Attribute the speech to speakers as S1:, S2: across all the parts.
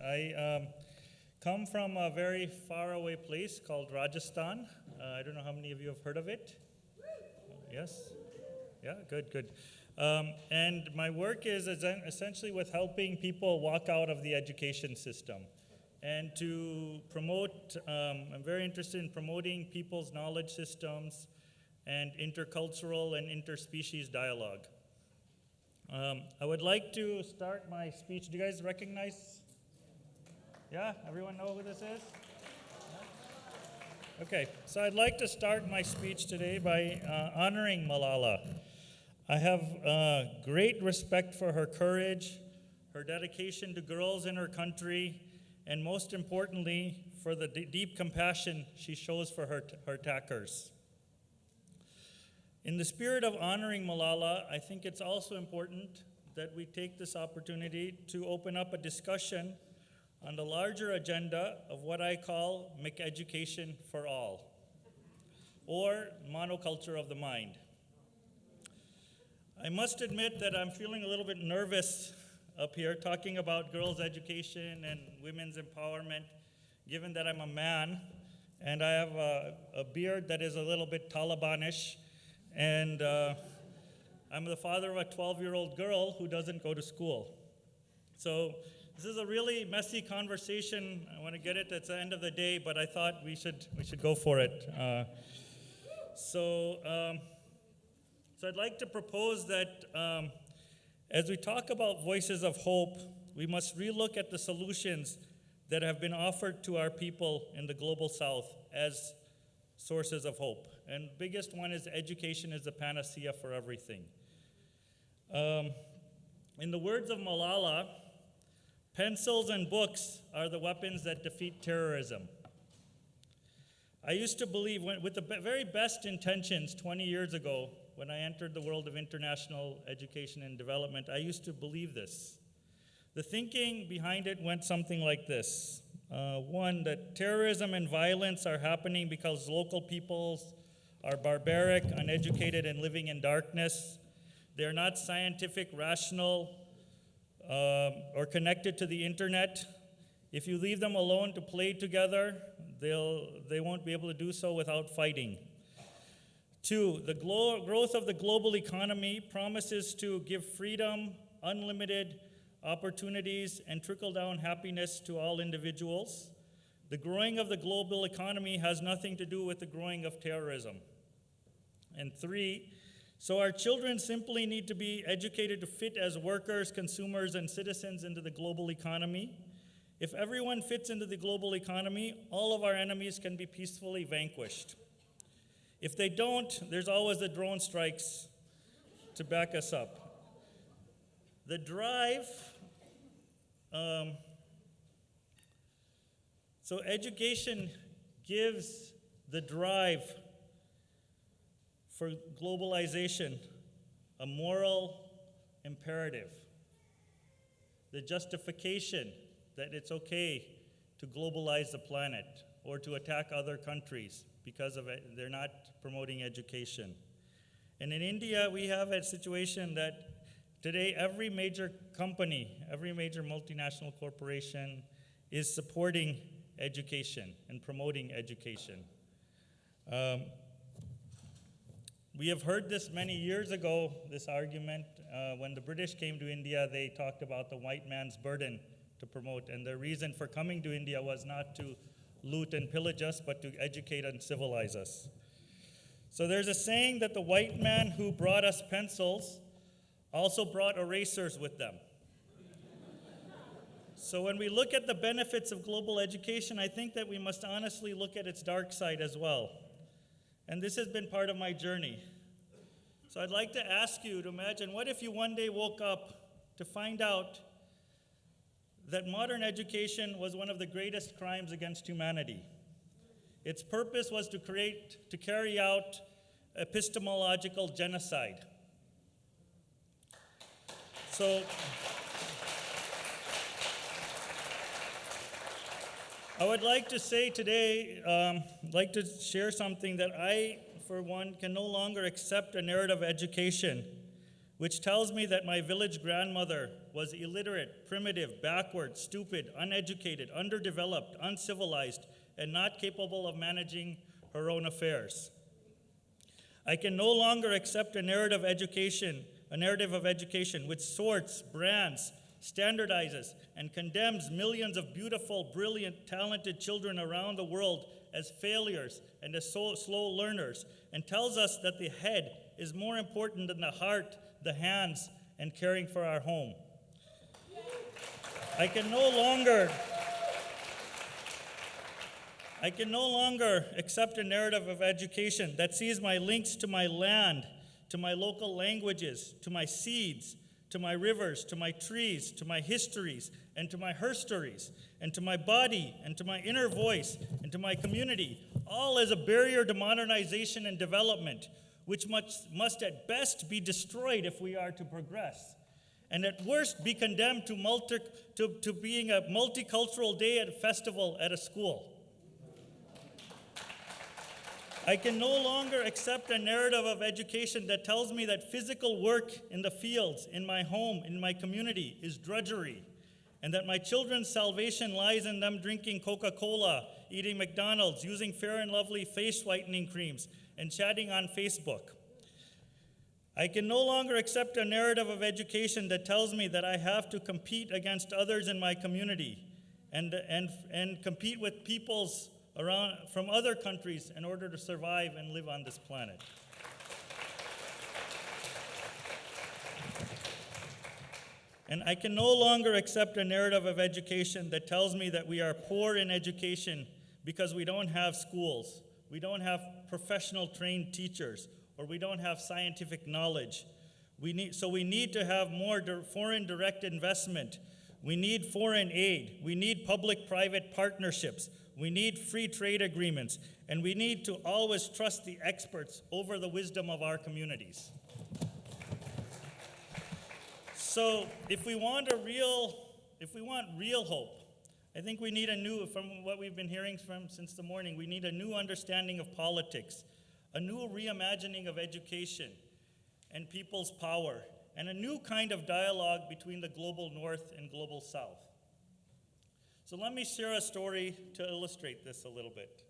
S1: I come from a very faraway place called Rajasthan. I don't know how many of you have heard of it. Yes? Yeah, good. And my work is essentially with helping people walk out of the education system. And to promote, I'm very interested in promoting people's knowledge systems and intercultural and interspecies dialogue. I would like to start my speech. Do you guys recognize? Yeah, everyone know who this is? Okay, so I'd like to start my speech today by honoring Malala. I have great respect for her courage, her dedication to girls in her country, and most importantly, for the deep compassion she shows for her attackers. In the spirit of honoring Malala, I think it's also important that we take this opportunity to open up a discussion on the larger agenda of what I call education for all, or monoculture of the mind. I must admit that I'm feeling a little bit nervous up here talking about girls' education and women's empowerment, given that I'm a man and I have a beard that is a little bit Talibanish, and I'm the father of a 12-year-old girl who doesn't go to school. So this is a really messy conversation. I want to get it at the end of the day, but I thought we should go for it. So I'd like to propose that as we talk about voices of hope, we must relook at the solutions that have been offered to our people in the global south as sources of hope. And the biggest one is education is the panacea for everything. In the words of Malala, pencils and books are the weapons that defeat terrorism. I used to believe, with the very best intentions 20 years ago, when I entered the world of international education and development, I used to believe this. The thinking behind it went something like this. One, that terrorism and violence are happening because local peoples are barbaric, uneducated, and living in darkness. They're not scientific, rational, or connected to the internet. If you leave them alone to play together, they won't be able to do so without fighting. Two, the growth of the global economy promises to give freedom, unlimited opportunities, and trickle-down happiness to all individuals. The growing of the global economy has nothing to do with the growing of terrorism. And three, so our children simply need to be educated to fit as workers, consumers, and citizens into the global economy. If everyone fits into the global economy, all of our enemies can be peacefully vanquished. If they don't, there's always the drone strikes to back us up. The drive, so education gives the drive for globalization a moral imperative. The justification that it's okay to globalize the planet or to attack other countries because of it, they're not promoting education. And in India, we have a situation that today every major company, every major multinational corporation is supporting education and promoting education. We have heard this many years ago, this argument. When the British came to India, they talked about the white man's burden to promote, and the reason for coming to India was not to loot and pillage us, but to educate and civilize us. So there's a saying that the white man who brought us pencils also brought erasers with them. So when we look at the benefits of global education, I think that we must honestly look at its dark side as well. And this has been part of my journey. So I'd like to ask you to imagine, what if you one day woke up to find out that modern education was one of the greatest crimes against humanity? Its purpose was to carry out epistemological genocide. So I would like to say today, like to share something that I, for one, can no longer accept a narrative of education which tells me that my village grandmother was illiterate, primitive, backward, stupid, uneducated, underdeveloped, uncivilized, and not capable of managing her own affairs. I can no longer accept a narrative of education which sorts, brands, standardizes, and condemns millions of beautiful, brilliant, talented children around the world as failures and as slow learners, and tells us that the head is more important than the heart, the hands, and caring for our home. I can no longer accept a narrative of education that sees my links to my land, to my local languages, to my seeds, to my rivers, to my trees, to my histories, and to my herstories, and to my body, and to my inner voice, and to my community, all as a barrier to modernization and development, which must at best be destroyed if we are to progress, and at worst be condemned to being a multicultural day at a festival at a school. I can no longer accept a narrative of education that tells me that physical work in the fields, in my home, in my community is drudgery, and that my children's salvation lies in them drinking Coca-Cola, eating McDonald's, using Fair and Lovely face whitening creams, and chatting on Facebook. I can no longer accept a narrative of education that tells me that I have to compete against others in my community and compete with peoples from other countries in order to survive and live on this planet. And I can no longer accept a narrative of education that tells me that we are poor in education because we don't have schools, we don't have professional trained teachers, or we don't have scientific knowledge. We need to have more foreign direct investment. We need foreign aid. We need public-private partnerships. We need free trade agreements. And we need to always trust the experts over the wisdom of our communities. So if we want real hope, I think we need from what we've been hearing since the morning, we need a new understanding of politics, a new reimagining of education and people's power, and a new kind of dialogue between the global North and global South. So let me share a story to illustrate this a little bit.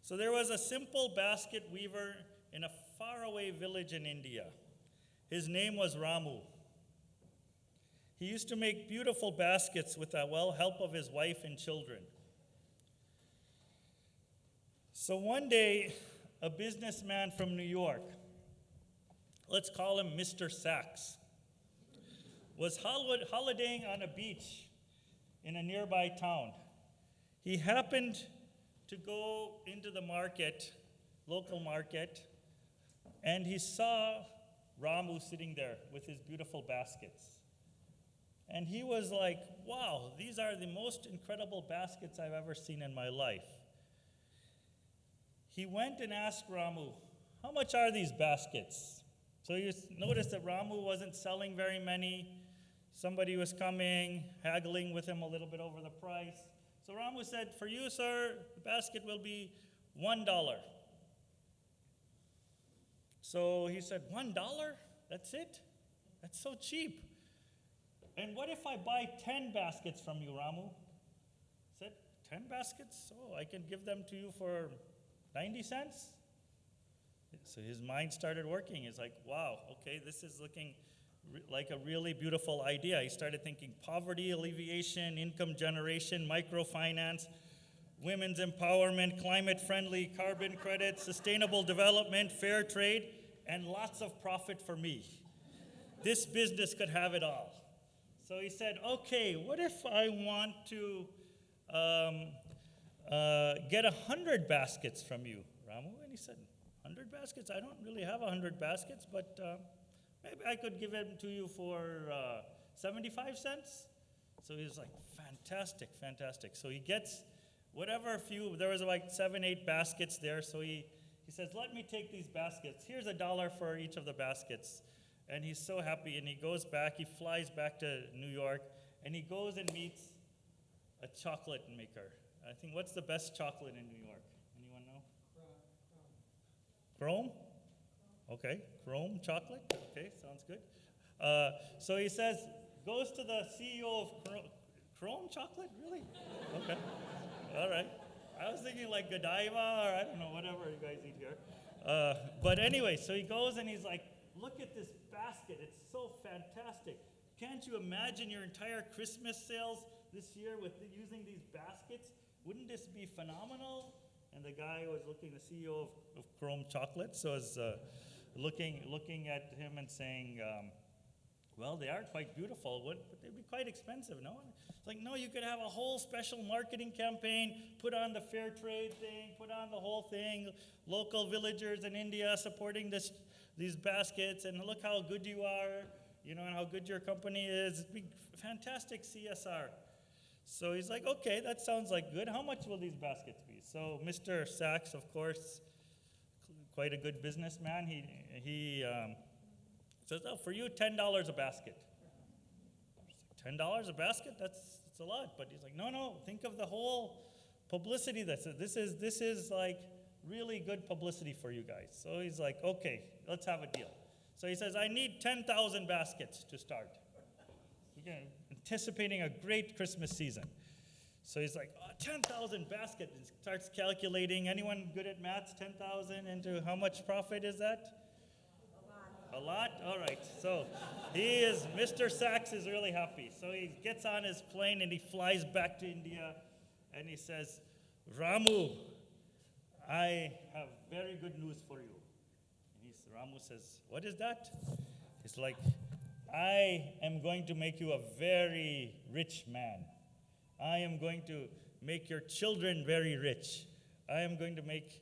S1: So there was a simple basket weaver in a faraway village in India. His name was Ramu. He used to make beautiful baskets with the help of his wife and children. So one day, a businessman from New York, let's call him Mr. Sachs, was holidaying on a beach in a nearby town. He happened to go into the local market, and he saw Ramu sitting there with his beautiful baskets. And he was like, wow, these are the most incredible baskets I've ever seen in my life. He went and asked Ramu, how much are these baskets? So you notice that Ramu wasn't selling very many. Somebody was coming, haggling with him a little bit over the price. So Ramu said, for you, sir, the basket will be $1. So he said, $1? That's it? That's so cheap. And what if I buy 10 baskets from you, Ramu? He said, 10 baskets? Oh, I can give them to you for 90 cents? So his mind started working. He's like, wow, okay, this is looking like a really beautiful idea. He started thinking poverty alleviation, income generation, microfinance, women's empowerment, climate-friendly carbon credits, sustainable development, fair trade, and lots of profit for me. This business could have it all. So he said, okay, what if I want to get 100 baskets from you, Ramu? And he said, 100 baskets? I don't really have 100 baskets, but maybe I could give them to you for 75 cents. So he was like, fantastic, fantastic. So he gets whatever few, there was like 7, 8 baskets there. So he says, let me take these baskets. Here's $1 for each of the baskets. And he's so happy, and he goes back, he flies back to New York, and he goes and meets a chocolate maker. I think, what's the best chocolate in New York? Anyone know? Chrome? Okay, chrome chocolate. Okay, sounds good. So he says, goes to the CEO of Chrome chocolate? Really? Okay, all right. I was thinking like Godiva or I don't know, whatever you guys eat here. But anyway, so he goes and he's like, look at this basket. It's so fantastic. Can't you imagine your entire Christmas sales this year with using these baskets? Wouldn't this be phenomenal? And the guy was looking, the CEO of Chrome Chocolate, so was looking at him and saying, well, they are quite beautiful, but they'd be quite expensive, no? It's like, no, you could have a whole special marketing campaign, put on the fair trade thing, put on the whole thing, local villagers in India supporting these baskets, and look how good you are, and how good your company is. It'd be fantastic CSR. So he's like, okay, that sounds like good. How much will these baskets be? So Mr. Sachs, of course, quite a good businessman, he says, oh, for you, $10 a basket. $10 a basket? That's a lot. But he's like, no, think of the whole publicity. This is like really good publicity for you guys. So he's like, okay, let's have a deal. So he says, I need 10,000 baskets to start. Anticipating a great Christmas season. So he's like, 10,000 baskets, and starts calculating. Anyone good at maths? 10,000 into how much profit is that? A lot? All right. So Mr. Sachs is really happy. So he gets on his plane and he flies back to India and he says, Ramu, I have very good news for you. And Ramu says, what is that? He's like, I am going to make you a very rich man. I am going to make your children very rich. I am going to make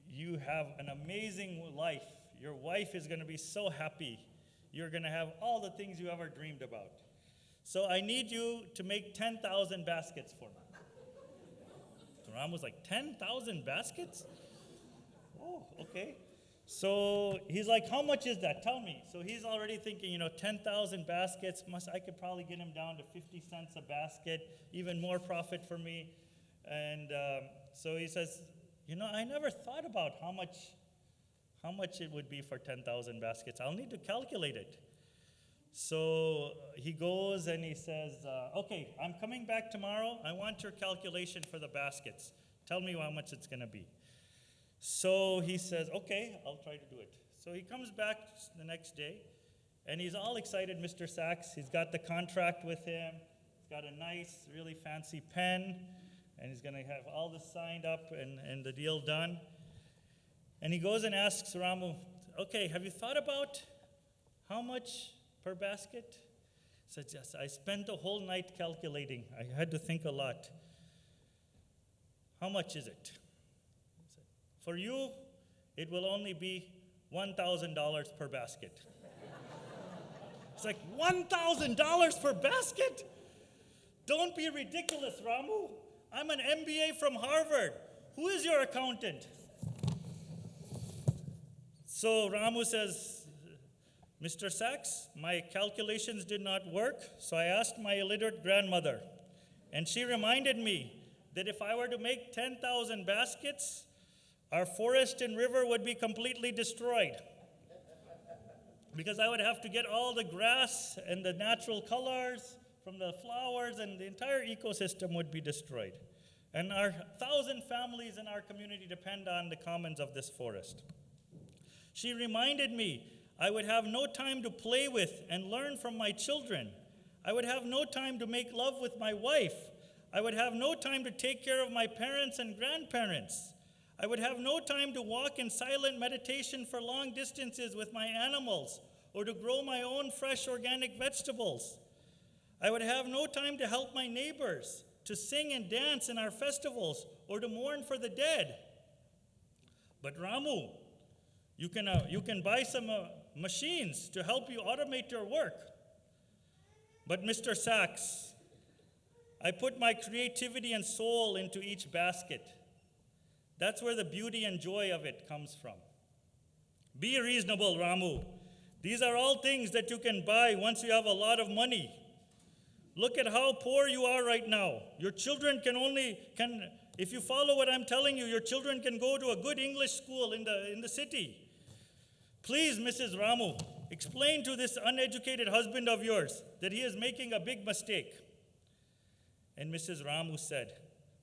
S1: you have an amazing life. Your wife is going to be so happy. You're going to have all the things you ever dreamed about. So I need you to make 10,000 baskets for me. Ram was like, 10,000 baskets? Oh, okay. So he's like, how much is that? Tell me. So he's already thinking, 10,000 baskets, I could probably get him down to 50 cents a basket, even more profit for me. And so he says, I never thought about how much it would be for 10,000 baskets. I'll need to calculate it. So he goes and he says, okay, I'm coming back tomorrow. I want your calculation for the baskets. Tell me how much it's going to be. So he says, okay, I'll try to do it. So he comes back the next day, and he's all excited, Mr. Sachs. He's got the contract with him. He's got a nice, really fancy pen, and he's going to have all this signed up and the deal done. And he goes and asks Ramu, okay, have you thought about how much per basket? He says, yes, I spent the whole night calculating. I had to think a lot. How much is it? He said, for you, it will only be $1,000 per basket. It's like, $1,000 per basket? Don't be ridiculous, Ramu. I'm an MBA from Harvard. Who is your accountant? So Ramu says, Mr. Sachs, my calculations did not work, so I asked my illiterate grandmother. And she reminded me that if I were to make 10,000 baskets, our forest and river would be completely destroyed. Because I would have to get all the grass and the natural colors from the flowers, and the entire ecosystem would be destroyed. And our 1,000 families in our community depend on the commons of this forest. She reminded me I would have no time to play with and learn from my children. I would have no time to make love with my wife. I would have no time to take care of my parents and grandparents. I would have no time to walk in silent meditation for long distances with my animals or to grow my own fresh organic vegetables. I would have no time to help my neighbors, to sing and dance in our festivals, or to mourn for the dead. But Ramu, you can buy some machines to help you automate your work. But Mr. Sachs, I put my creativity and soul into each basket. That's where the beauty and joy of it comes from. Be reasonable, Ramu. These are all things that you can buy once you have a lot of money. Look at how poor you are right now. Your children if you follow what I'm telling you, your children can go to a good English school in the city. Please, Mrs. Ramu, explain to this uneducated husband of yours that he is making a big mistake. And Mrs. Ramu said,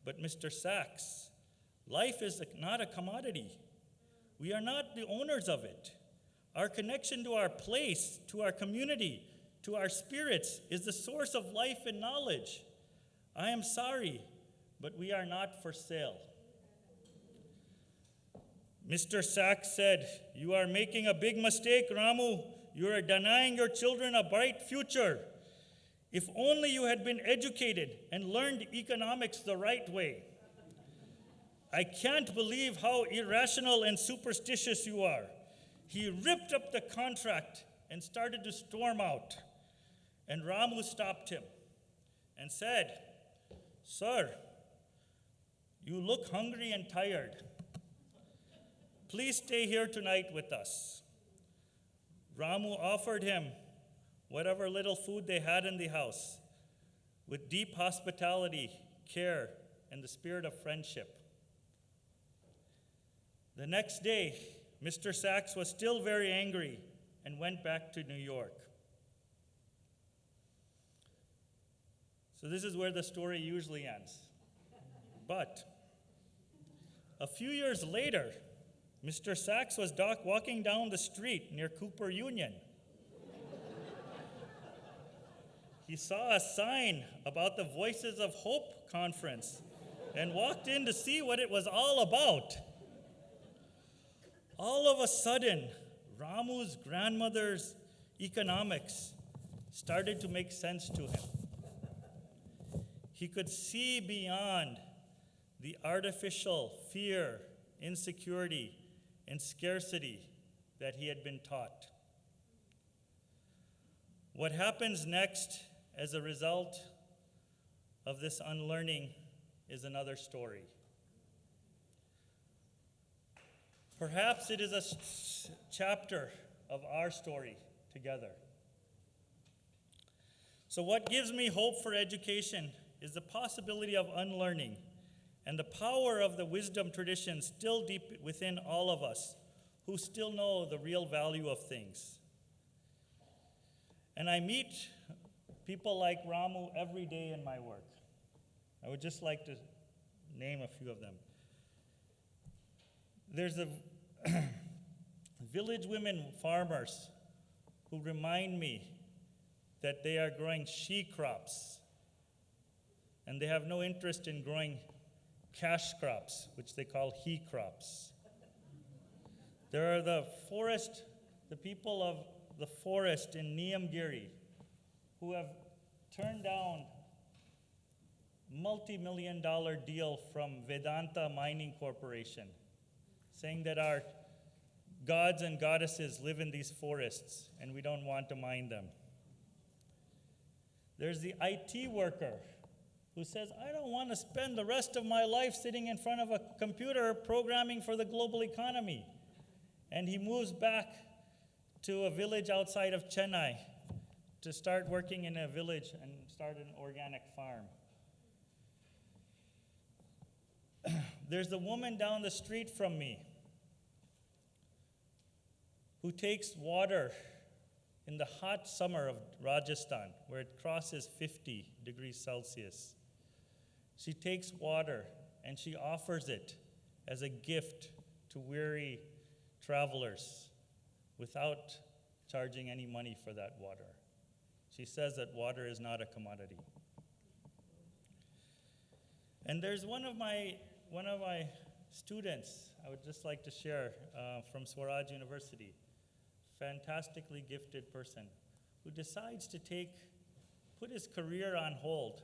S1: but Mr. Sachs, life is not a commodity. We are not the owners of it. Our connection to our place, to our community, to our spirits is the source of life and knowledge. I am sorry, but we are not for sale. Mr. Sachs said, you are making a big mistake, Ramu. You are denying your children a bright future. If only you had been educated and learned economics the right way. I can't believe how irrational and superstitious you are. He ripped up the contract and started to storm out. And Ramu stopped him and said, sir, you look hungry and tired. Please stay here tonight with us. Ramu offered him whatever little food they had in the house with deep hospitality, care, and the spirit of friendship. The next day, Mr. Sachs was still very angry and went back to New York. So this is where the story usually ends. But a few years later, Mr. Sachs was walking down the street near Cooper Union. He saw a sign about the Voices of Hope conference and walked in to see what it was all about. All of a sudden, Ramu's grandmother's economics started to make sense to him. He could see beyond the artificial fear, insecurity, and scarcity that he had been taught. What happens next as a result of this unlearning is another story. Perhaps it is a chapter of our story together. So what gives me hope for education is the possibility of unlearning and the power of the wisdom tradition still deep within all of us who still know the real value of things. And I meet people like Ramu every day in my work. I would just like to name a few of them. There's the village women farmers who remind me that they are growing she crops and they have no interest in growing cash crops, which they call he crops. There are the people of the forest in Niyamgiri who have turned down multi-million-dollar deal from Vedanta Mining Corporation, saying that our gods and goddesses live in these forests and we don't want to mine them. There's the IT worker who says, I don't want to spend the rest of my life sitting in front of a computer programming for the global economy. And he moves back to a village outside of Chennai to start working in a village and start an organic farm. There's the woman down the street from me who takes water in the hot summer of Rajasthan, where it crosses 50 degrees Celsius. She takes water and she offers it as a gift to weary travelers without charging any money for that water. She says that water is not a commodity. And there's one of my students I would just like to share from Swaraj University, fantastically gifted person who decides to put his career on hold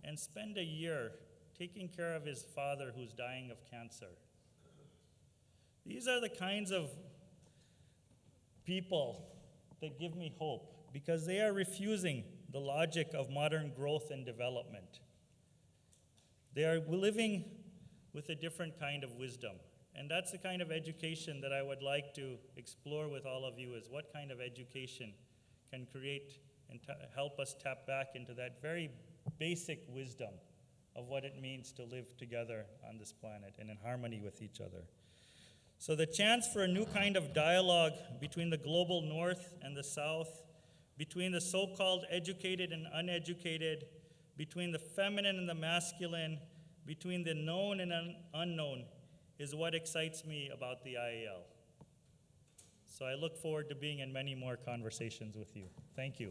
S1: and spend a year taking care of his father who's dying of cancer. These are the kinds of people that give me hope because they are refusing the logic of modern growth and development. They are living with a different kind of wisdom. And that's the kind of education that I would like to explore with all of you, is what kind of education can create and help us tap back into that very basic wisdom of what it means to live together on this planet and in harmony with each other. So the chance for a new kind of dialogue between the global north and the south, between the so-called educated and uneducated, between the feminine and the masculine, between the known and unknown, is what excites me about the IAL. So I look forward to being in many more conversations with you. Thank you.